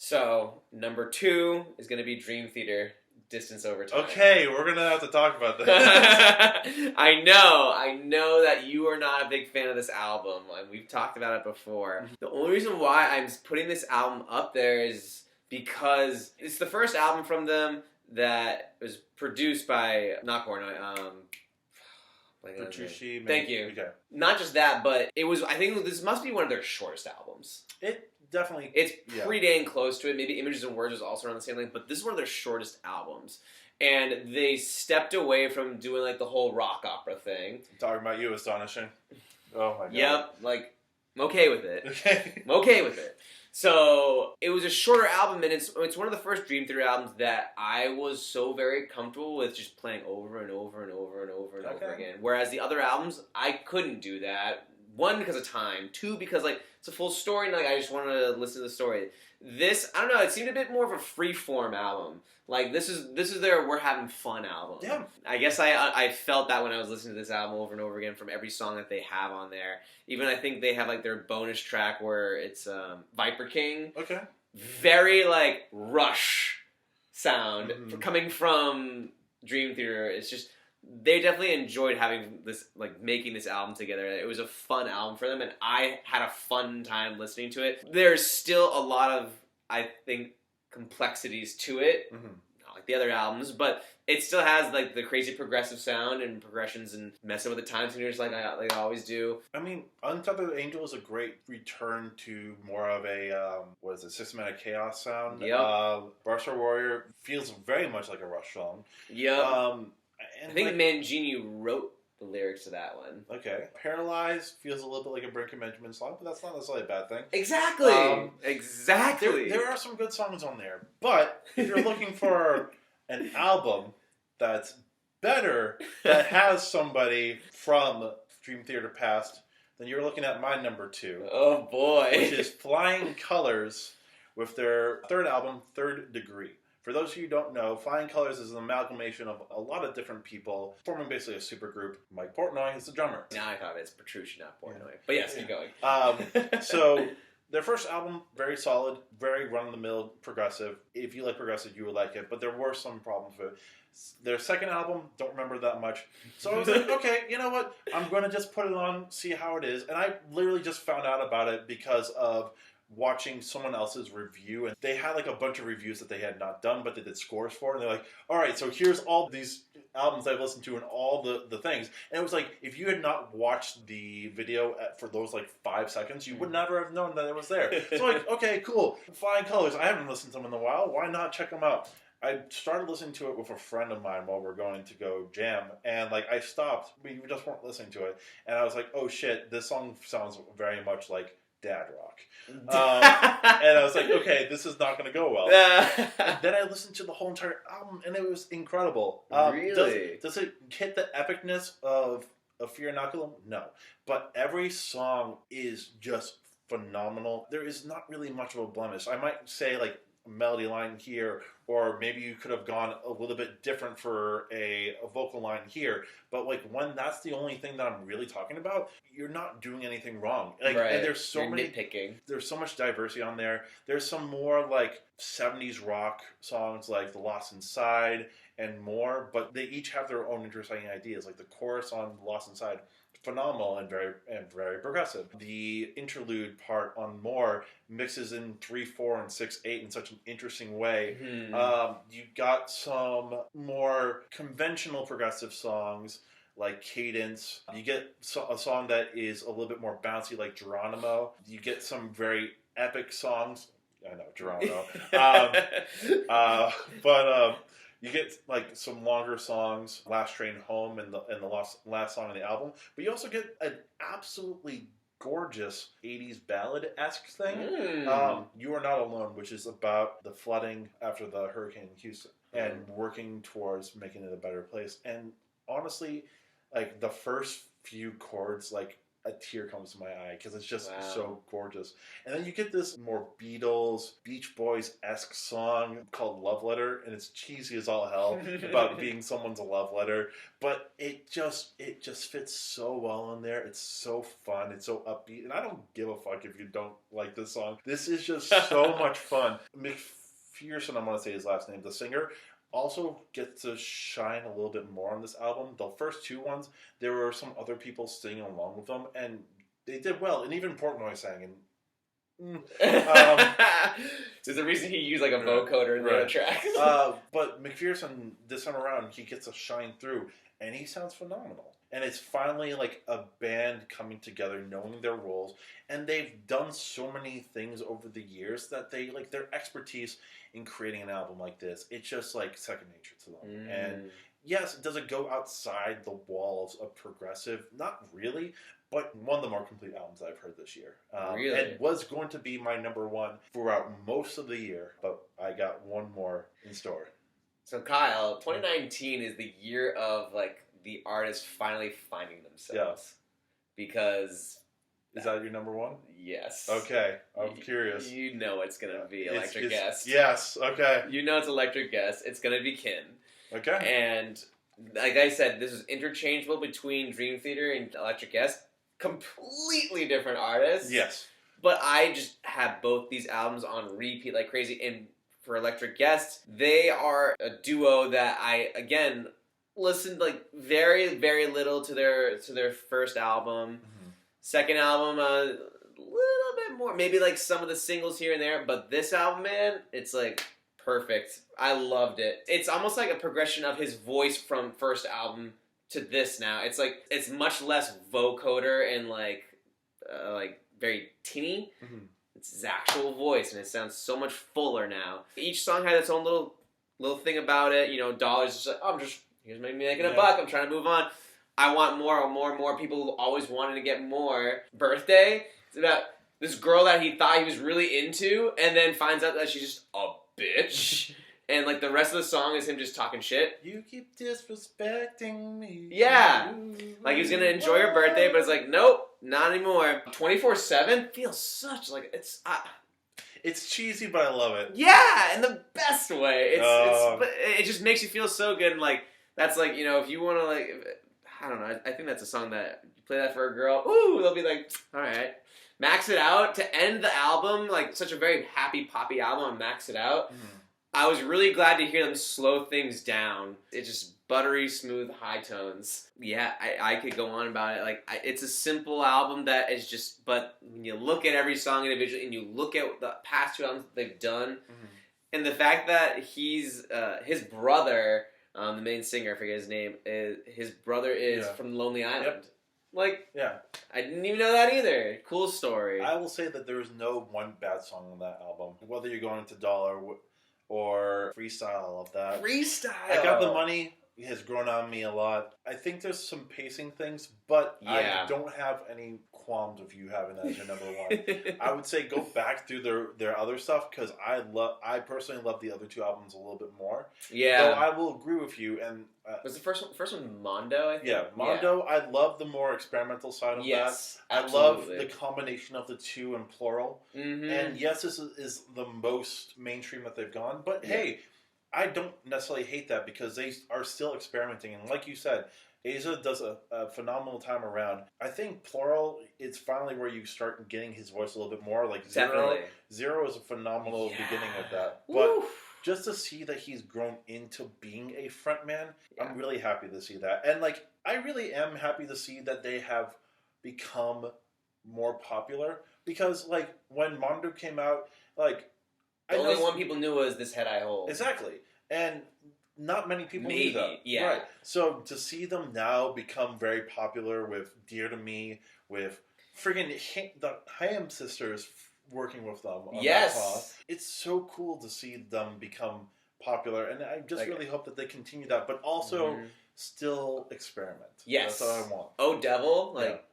So, number 2 is going to be Dream Theater, Distance Over Time. Okay, we're going to have to talk about this. I know that you are not a big fan of this album, and we've talked about it before. The only reason why I'm putting this album up there is because it's the first album from them that was produced by, not Portnoy, Petrucci. Thank you. Okay. Not just that, but it was, I think this must be one of their shortest albums. It definitely... It's pretty dang close to it. Maybe Images and Words was also around the same length, but this is one of their shortest albums. And they stepped away from doing like the whole rock opera thing. I'm talking about you, Astonishing. Oh my god. Yep, like, I'm okay with it. Okay. I'm okay with it. So, it was a shorter album, and it's one of the first Dream Theater albums that I was so very comfortable with just playing over and over and over and over and over again. Whereas the other albums, I couldn't do that. 1, because of time. 2, because, like, it's a full story, and, like, I just wanted to listen to the story. This, I don't know, it seemed a bit more of a free-form album. Like, this is their We're Having Fun album. Yeah. I guess I felt that when I was listening to this album over and over again from every song that they have on there. Even I think they have, like, their bonus track where it's Viper King. Okay. Very, like, Rush sound coming from Dream Theater. It's just, they definitely enjoyed having this, like, making this album together. It was a fun album for them, and I had a fun time listening to it. There's still a lot of, I think, complexities to it, not like the other albums, but it still has like the crazy progressive sound and progressions and messing with the time signatures like I always do. I mean, Untethered Angel is a great return to more of a Systematic Chaos sound. Yep. Barstool Warrior feels very much like a Rush song. Yep. And I think Mangini wrote the lyrics to that one. Okay. Paralyzed feels a little bit like a Brinker Benjamin song, but that's not necessarily a bad thing. Exactly. Exactly. There are some good songs on there, but if you're looking for an album that's better, that has somebody from Dream Theater past, then you're looking at my number 2. Oh boy. Which is Flying Colors with their third album, Third Degree. For those of you who don't know, Flying Colors is an amalgamation of a lot of different people, forming basically a supergroup. Mike Portnoy is the drummer. Now I thought it's Petrucci, not Portnoy. But yes, keep going. So, their first album, very solid, very run-of-the-mill progressive. If you like progressive, you would like it, but there were some problems with it. Their second album, don't remember that much. So I was like, okay, you know what? I'm going to just put it on, see how it is. And I literally just found out about it because of watching someone else's review, and they had like a bunch of reviews that they had not done, but they did scores for, and they're like, all right, so here's all these albums I've listened to and all the things. And it was like, if you had not watched the video for those like 5 seconds, you would never have known that it was there. So like, okay, cool. Flying Colors, I haven't listened to them in a while. Why not check them out? I started listening to it with a friend of mine while we're going to go jam, and like I stopped, we just weren't listening to it, and I was like, oh shit, this song sounds very much like dad rock. And I was like, okay, this is not going to go well. And then I listened to the whole entire album, and it was incredible. Really? Does it hit the epicness of Fear Inoculum? No. But every song is just phenomenal. There is not really much of a blemish. I might say, like, a melody line here, or maybe you could have gone a little bit different for a vocal line here, but like when that's the only thing that I'm really talking about, you're not doing anything wrong. Like, right. And there's so many nitpicking. There's so much diversity on there. There's some more like 70s rock songs like The Lost Inside and more, but they each have their own interesting ideas. Like the chorus on Lost Inside, phenomenal and very progressive. The interlude part on More mixes in 3, 4, and 6, 8 in such an interesting way. You got some more conventional progressive songs like Cadence. You get a song that is a little bit more bouncy like Geronimo. You get some very epic songs. I know, Geronimo. But you get like some longer songs, Last Train Home and the last song of the album. But you also get an absolutely gorgeous 80s ballad-esque thing. You Are Not Alone, which is about the flooding after the hurricane in Houston and working towards making it a better place. And honestly, like the first few chords, like a tear comes to my eye because it's just Wow. so gorgeous. And then you get this more Beatles, Beach Boys-esque song called Love Letter, and it's cheesy as all hell about being someone's love letter, but it just fits so well in there. It's so fun, it's so upbeat, and I don't give a fuck if you don't like this song. This is just so much fun. McPherson, I'm going to say his last name, the singer, also gets to shine a little bit more on this album. The first two ones, there were some other people singing along with them, and they did well. And even Portnoy sang. And there's a reason he used like a vocoder in the other tracks. But McPherson, this time around, he gets to shine through, and he sounds phenomenal. And it's finally like a band coming together, knowing their roles, and they've done so many things over the years that they like their expertise in creating an album like this. It's just like second nature to them. And yes, does it go outside the walls of progressive? Not really, but one of the more complete albums I've heard this year. Really? It was going to be my number one throughout most of the year, but I got one more in store. So Kyle, 2019 is the year of like the artists finally finding themselves. Because is that your number one? Yes. Okay, I'm curious. You know it's gonna be Electric Guest. Yes. Okay. You know it's Electric Guest. It's gonna be Kin. Okay. And like I said, this is interchangeable between Dream Theater and Electric Guest. Completely different artists. Yes. But I just have both these albums on repeat like crazy. And for Electric Guest, they are a duo that I again listened like very, very little to their first album. Mm-hmm. Second album, a little bit more, maybe like some of the singles here and there. But this album, man, it's like perfect. I loved it. It's almost like a progression of his voice from first album to this now. It's like it's much less vocoder and like very tinny. Mm-hmm. It's his actual voice, and it sounds so much fuller now. Each song had its own little thing about it. You know, Dollar's just like, oh, I'm just here's me making a buck. I'm trying to move on. I want more. People always wanted to get more. Birthday. It's about this girl that he thought he was really into, and then finds out that she's just a bitch. And like the rest of the song is him just talking shit. You keep disrespecting me. Yeah. Like he was gonna enjoy her birthday, but it's like, nope, not anymore. 24/7 feels such like it's cheesy, but I love it. Yeah, in the best way. It just makes you feel so good, and like that's like, you know, if you want to like, I don't know, I think that's a song that you play that for a girl. Ooh, they'll be like, all right, Max It Out to end the album, like such a very happy poppy album on Max It Out. I was really glad to hear them slow things down. It's just buttery, smooth, high tones. Yeah, I could go on about it. Like, it's a simple album that is just, but when you look at every song individually and you look at the past two albums that they've done, and the fact that he's, his brother, the main singer, I forget his name, his brother is from Lonely Island. Yep. Like, I didn't even know that either. Cool story. I will say that there is no one bad song on that album. Whether you're going into Dollar or Freestyle of that. Freestyle! I Got the Money has grown on me a lot. I think there's some pacing things, but I don't have any qualms with you having that as your number one. I would say go back through their other stuff, because I personally love the other two albums a little bit more. Yeah. So I will agree with you. And was the first one Mondo, I think? Yeah, Mondo. Yeah. I love the more experimental side of that. Absolutely. I love the combination of the two in plural. Mm-hmm. And yes, this is the most mainstream that they've gone. But hey, I don't necessarily hate that, because they are still experimenting. And like you said, Asa does a phenomenal time around. I think plural is finally where you start getting his voice a little bit more. Like Zero is a phenomenal beginning of that. But just to see that he's grown into being a frontman, I'm really happy to see that. And like, I really am happy to see that they have become more popular, because like when Mondo came out, like the only one people knew was This Head I Hold. Exactly. And not many people knew that. Yeah. Right. So to see them now become very popular with Dear to Me, with friggin' the Haim sisters working with them on that song. It's so cool to see them become popular, and I just really hope that they continue that, but also still experiment. Yes. That's all I want. Oh, Devil? Like,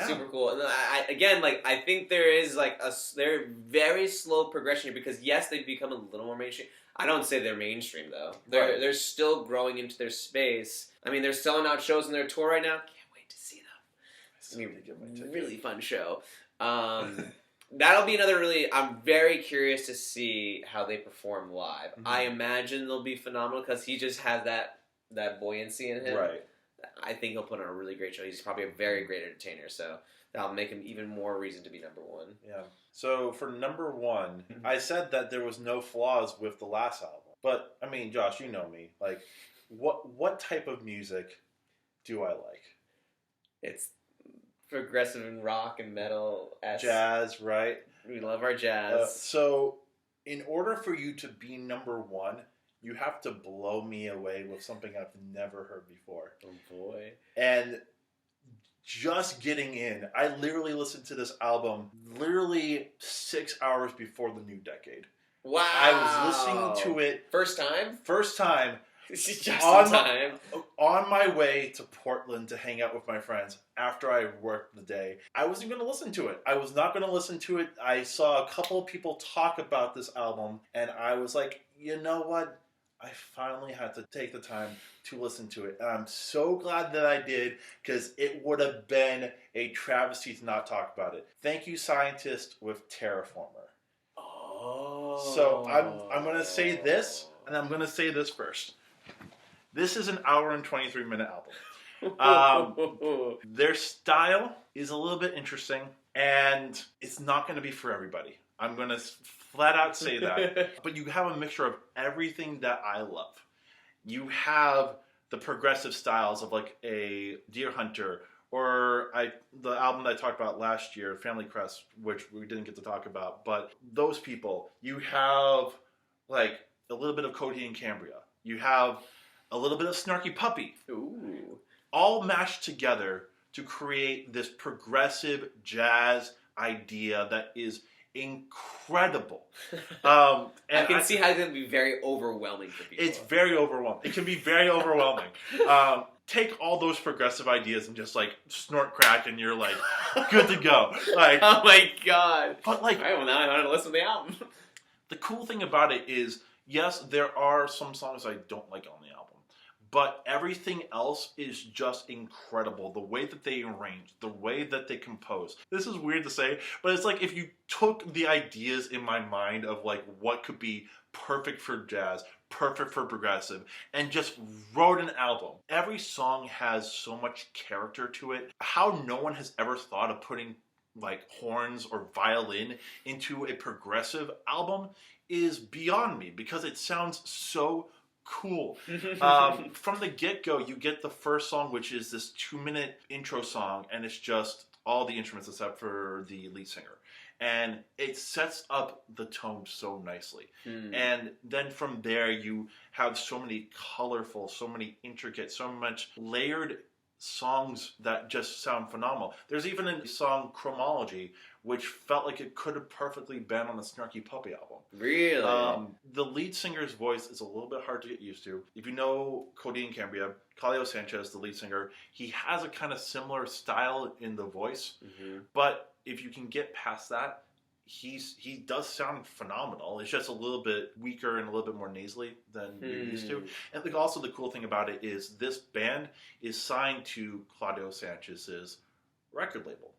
super cool. And I think there is like they're very slow progression here, because yes, they've become a little more mainstream. I don't say they're mainstream though. They're still growing into their space. I mean, they're selling out shows on their tour right now. Can't wait to see them. It's gonna be a really fun show. That'll be another really. I'm very curious to see how they perform live. Mm-hmm. I imagine they'll be phenomenal because he just has that buoyancy in him. Right. I think he'll put on a really great show. He's probably a very great entertainer, so that'll make him even more reason to be number one. Yeah. So for number one, I said that there was no flaws with the last album. But, I mean, Josh, you know me. Like, what type of music do I like? It's progressive and rock and metal. Jazz, right? We love our jazz. So, in order for you to be number one, you have to blow me away with something I've never heard before. Oh, boy. And just getting in, I literally listened to this album literally 6 hours before the new decade. Wow. I was listening to it. First time? First time. Just in time. On my way to Portland to hang out with my friends after I worked the day. I wasn't going to listen to it. I was not going to listen to it. I saw a couple of people talk about this album, and I was like, you know what? I finally had to take the time to listen to it. And I'm so glad that I did, because it would have been a travesty to not talk about it. Thank you, Scientist, with Terraformer. Oh. So I'm going to say this, and I'm going to say this first. This is an hour and 23-minute album. Their style is a little bit interesting, and it's not going to be for everybody. I'm going to flat out say that. But you have a mixture of everything that I love. You have the progressive styles of like a Deer Hunter, or the album that I talked about last year, Family Crest, which we didn't get to talk about. But those people. You have like a little bit of Cody and Cambria. You have a little bit of Snarky Puppy. Ooh. All mashed together to create this progressive jazz idea that is incredible. And I can see how it's going to be very overwhelming for people. It's very overwhelming. It can be very overwhelming. Take all those progressive ideas and just like snort crack, and you're like good to go. Like, oh my god! But like, all right, well now I want to listen to the album. The cool thing about it is, yes, there are some songs I don't like on the album, but everything else is just incredible. The way that they arrange, the way that they compose. This is weird to say, but it's like if you took the ideas in my mind of like what could be perfect for jazz, perfect for progressive, and just wrote an album. Every song has so much character to it. How no one has ever thought of putting like horns or violin into a progressive album is beyond me, because it sounds so cool. From the get-go, you get the first song, which is this 2-minute intro song, and it's just all the instruments except for the lead singer. And it sets up the tone so nicely. And then from there, you have so many colorful, so many intricate, so much layered songs that just sound phenomenal. There's even a song, Chromology, which felt like it could have perfectly been on the Snarky Puppy album. Really? The lead singer's voice is a little bit hard to get used to. If you know Cody and Cambria, Khalil Sanchez, the lead singer, he has a kind of similar style in the voice. But if you can get past that, he does sound phenomenal. It's just a little bit weaker and a little bit more nasally than you're used to. And like, also the cool thing about it is this band is signed to Claudio Sanchez's record label.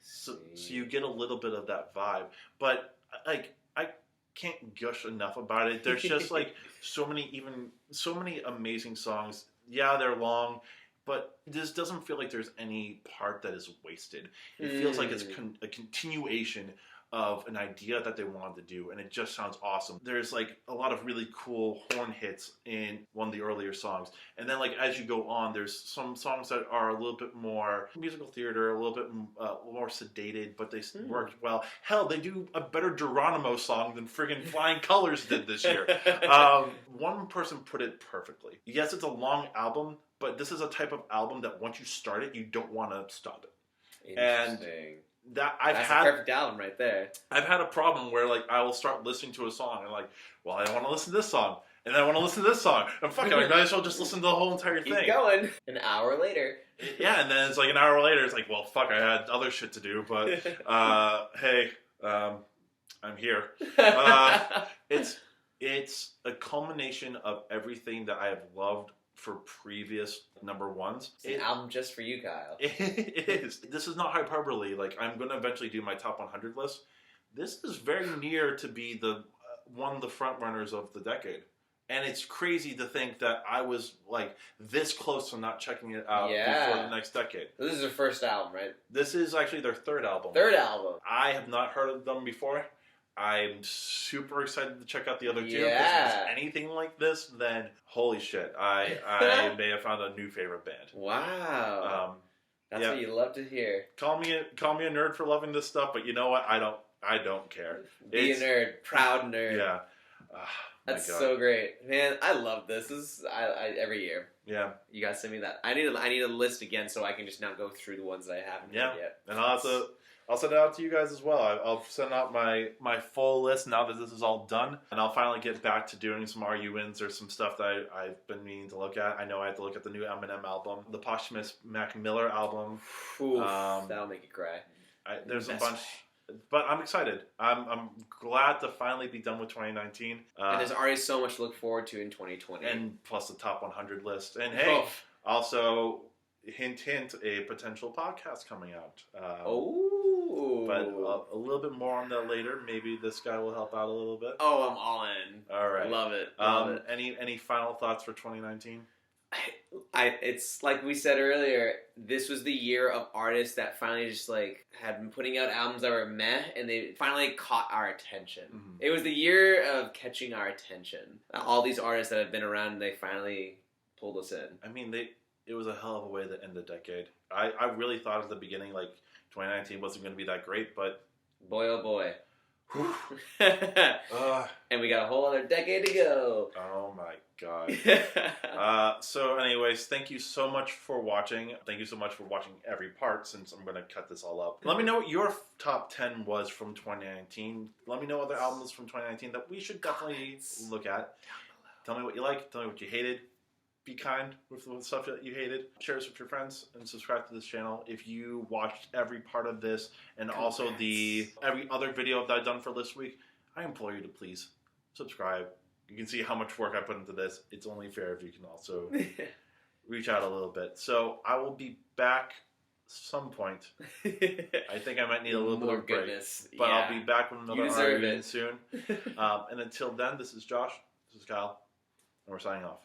So you get a little bit of that vibe. But like, I can't gush enough about it. There's just like so many amazing songs. Yeah, they're long, but this doesn't feel like there's any part that is wasted. It feels like it's a continuation of an idea that they wanted to do, and it just sounds awesome. There's like a lot of really cool horn hits in one of the earlier songs, and then like as you go on, there's some songs that are a little bit more musical theater, a little bit more sedated, but they work well. Hell, they do a better Geronimo song than friggin' Flying Colors did this year. One person put it perfectly. Yes, it's a long album, but this is a type of album that once you start it, you don't want to stop it. Interesting. That's a perfect album right there. I've had a problem where like I will start listening to a song and like, well, I want to listen to this song, and then I want to listen to this song, and fuck it, I might as well just listen to the whole entire thing. Keep going. An hour later. Yeah, and then it's like an hour later, it's like, well, fuck, I had other shit to do, but hey, I'm here. It's a culmination of everything that I have loved for previous number ones. It's an album just for you, Kyle. It is. This is not hyperbole. Like, I'm going to eventually do my top 100 list. This is very near to be the one of the front runners of the decade. And it's crazy to think that I was, like, this close to not checking it out before the next decade. This is their first album, right? This is actually their third album. Third album. I have not heard of them before. I'm super excited to check out the other two. Because if it's anything like this, then holy shit, I may have found a new favorite band. Wow. That's what you love to hear. Call me a nerd for loving this stuff, but you know what? I don't care. Be a nerd, proud nerd. Yeah. That's so great, man. I love this. This is every year. Yeah. You guys send me that. I need a list again so I can just now go through the ones that I haven't heard yet. And I'll send it out to you guys as well. I'll send out my full list now that this is all done, and I'll finally get back to doing some RU-ins or some stuff that I've been meaning to look at. I know I have to look at the new Eminem album, the posthumous Mac Miller album. Oof, that'll make you cry. There's a bunch. But I'm excited. I'm glad to finally be done with 2019. And there's already so much to look forward to in 2020. And plus the top 100 list. And hey, also, hint, a potential podcast coming out. But a little bit more on that later. Maybe this guy will help out a little bit. Oh, I'm all in. All right. Love it. Love it. Any final thoughts for 2019? It's like we said earlier, this was the year of artists that finally just like had been putting out albums that were meh, and they finally caught our attention. Mm-hmm. It was the year of catching our attention. All these artists that have been around, they finally pulled us in. I mean, it was a hell of a way to end the decade. I really thought at the beginning, like, 2019 wasn't going to be that great, but boy, oh boy. And we got a whole other decade to go. Oh my god. So anyways, thank you so much for watching. Thank you so much for watching every part, since I'm going to cut this all up. Let me know what your top 10 was from 2019. Let me know other albums from 2019 that we should definitely look at. Tell me what you like. Tell me what you hated. Be kind with the stuff that you hated. Share this with your friends and subscribe to this channel. If you watched every part of this and also every other video that I've done for this week, I implore you to please subscribe. You can see how much work I put into this. It's only fair if you can also reach out a little bit. So I will be back some point. I think I might need a little bit of a break. But I'll be back with another argument soon. And until then, this is Josh. This is Kyle. And we're signing off.